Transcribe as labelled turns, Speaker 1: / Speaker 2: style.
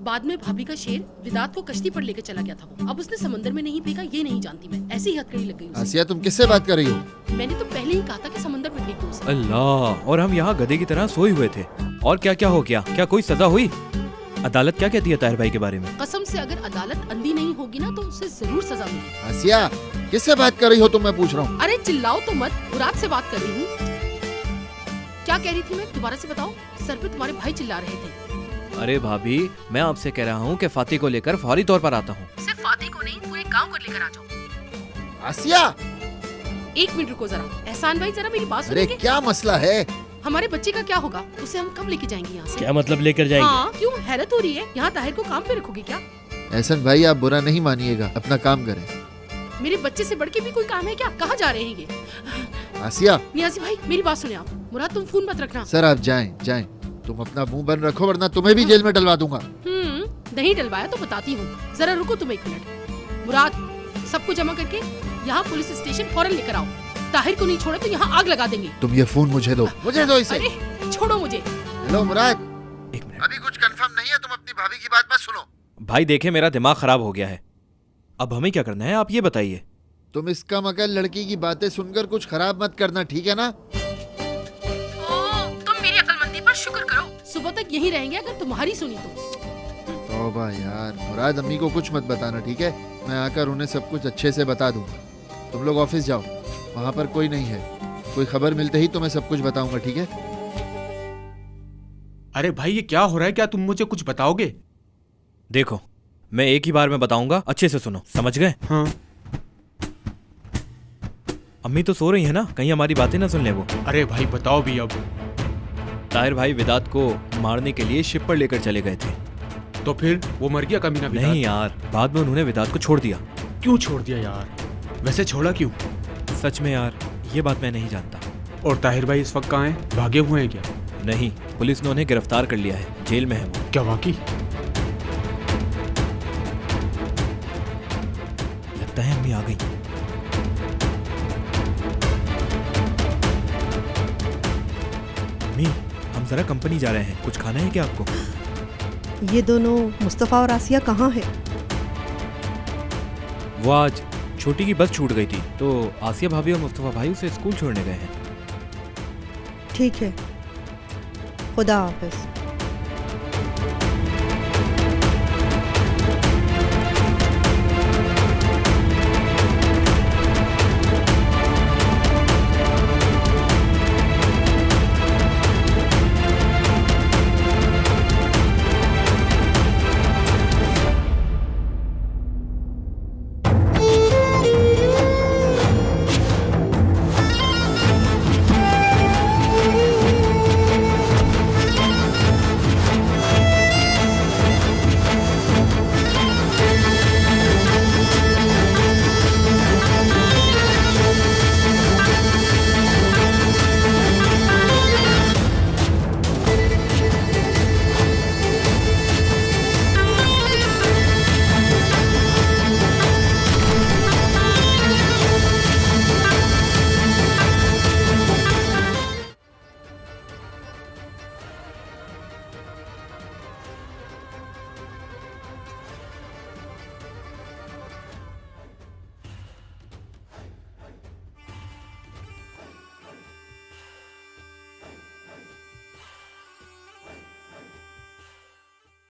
Speaker 1: बाद में भाभी का शेर विदात को कश्ती पर लेकर चला गया था वो। अब उसने समंदर में नहीं फेंका ये नहीं जानती मैं, ऐसी ही हथकड़ी लग गई उसे।
Speaker 2: आसिया तुम किससे बात कर रही हो?
Speaker 1: मैंने तो पहले ही कहा था कि समंदर में फेंक दो उसे।
Speaker 3: अल्लाह, और हम यहाँ गधे की तरह सोए हुए थे। और क्या क्या हो गया? क्या कोई सजा हुई? अदालत क्या कहती है ताहिर भाई के बारे में?
Speaker 1: कसम से अगर अदालत अंधी नहीं होगी ना तो उसे जरूर सजा मिलेगी।
Speaker 2: आसिया किससे बात कर रही हो तुम? मैं पूछ रहा हूँ।
Speaker 1: अरे चिल्लाओ तो मत, मुराद से बात कर रही हूँ। क्या कह रही थी मैं? दोबारा से बताओ। सर पे तुम्हारे भाई चिल्ला रहे थे।
Speaker 3: अरे भाभी, मैं आपसे कह रहा हूँ कि फातिह को लेकर फौरी तौर पर आता हूँ।
Speaker 1: सिर्फ फातिह को नहीं, पूरे गांव को लेकर आ जाओ।
Speaker 2: आसिया,
Speaker 1: एक मिनट रुको जरा। एहसान भाई जरा मेरी बात
Speaker 2: अरे
Speaker 1: सुनिए।
Speaker 2: क्या मसला है?
Speaker 1: हमारे बच्चे का क्या होगा? उसे हम कब लेके जाएंगे यहाँ से?
Speaker 3: क्या मतलब लेकर जाएंगे?
Speaker 1: हाँ, क्यों हैरत हो रही है? यहाँ ताहिर को काम पे रखोगे क्या?
Speaker 2: एहसन भाई आप बुरा नहीं मानिएगा, अपना काम करें।
Speaker 1: मेरे बच्चे से बढ़ के भी कोई काम है क्या? कहाँ जा रहे हैं ये?
Speaker 2: आसिया।
Speaker 1: नियाजी भाई मेरी बात सुने आप। मुराद तुम फोन मत रखना।
Speaker 2: सर आप जाएं जाएं, तुम अपना मुंह बंद रखो वरना तुम्हें भी जेल में डलवा दूंगा।
Speaker 1: नहीं डलवाया तो बताती हूँ। जरा रुको तुम एक मिनट। मुराद सबको जमा करके यहाँ पुलिस स्टेशन फौरन लेकर आओ। ताहिर को नहीं छोड़ा तो यहाँ आग लगा देंगे।
Speaker 2: तुम ये फोन मुझे दो, मुझे दो इसे।
Speaker 1: अरे छोड़ो मुझे।
Speaker 2: हेलो मुराद,
Speaker 3: एक मिनट।
Speaker 2: अभी कुछ कंफर्म नहीं है, तुम अपनी भाभी की बात मत सुनो।
Speaker 3: भाई देखे, मेरा दिमाग खराब हो गया है। अब हमें क्या करना है आप ये बताइए।
Speaker 2: तुम इसका मगर लड़की की बातें सुनकर कुछ खराब मत करना, ठीक है ना?
Speaker 1: तुम मेरी अक्लमंदी पर शुक्र करो। सुबह तक यहीं रहेंगे अगर तुम्हारी सुनी तो।
Speaker 2: तौबा यार, मुराद अम्मी को कुछ मत बताना, ठीक है? मैं आकर उन्हें सब कुछ अच्छे से बता दूंगा। तुम लोग ऑफिस जाओ, वहाँ पर कोई नहीं है। कोई खबर मिलते ही तो मैं सब कुछ बताऊंगा, ठीक है?
Speaker 4: अरे भाई ये क्या हो रहा है? क्या तुम मुझे कुछ बताओगे?
Speaker 3: देखो, मैं एक ही बार में बताऊंगा, अच्छे से सुनो, समझ गए?
Speaker 4: हाँ।
Speaker 3: अम्मी तो सो रही है ना, कहीं हमारी बातें ना सुन ले वो।
Speaker 4: अरे भाई बताओ भी अब।
Speaker 3: ताहिर भाई विदात को मारने के लिए शिप पर लेकर चले गए थे।
Speaker 4: तो फिर वो मर गया कमीना विदात?
Speaker 3: नहीं यार, बाद में उन्होंने विदात को छोड़ दिया।
Speaker 4: क्यों छोड़ दिया यार? वैसे छोड़ा क्यों?
Speaker 3: सच में यार, ये बात मैं नहीं जानता।
Speaker 4: और ताहिर भाई इस वक्त कहाँ हैं? भागे हुए हैं क्या?
Speaker 3: नहीं, पुलिस ने उन्हें गिरफ्तार कर लिया है, जेल में है वो।
Speaker 4: क्या वाकई?
Speaker 3: लगता है अम्मी आ गई। अम्मी, हम जरा कंपनी जा रहे हैं, कुछ खाना है क्या आपको?
Speaker 5: ये दोनों मुस्तफ़ा और आसिया कहाँ हैं?
Speaker 3: वो आज छोटी की बस छूट गई थी तो आसिया भाभी और मुस्तफा भाई उसे स्कूल छोड़ने गए हैं।
Speaker 5: ठीक है, खुदा हाफिज।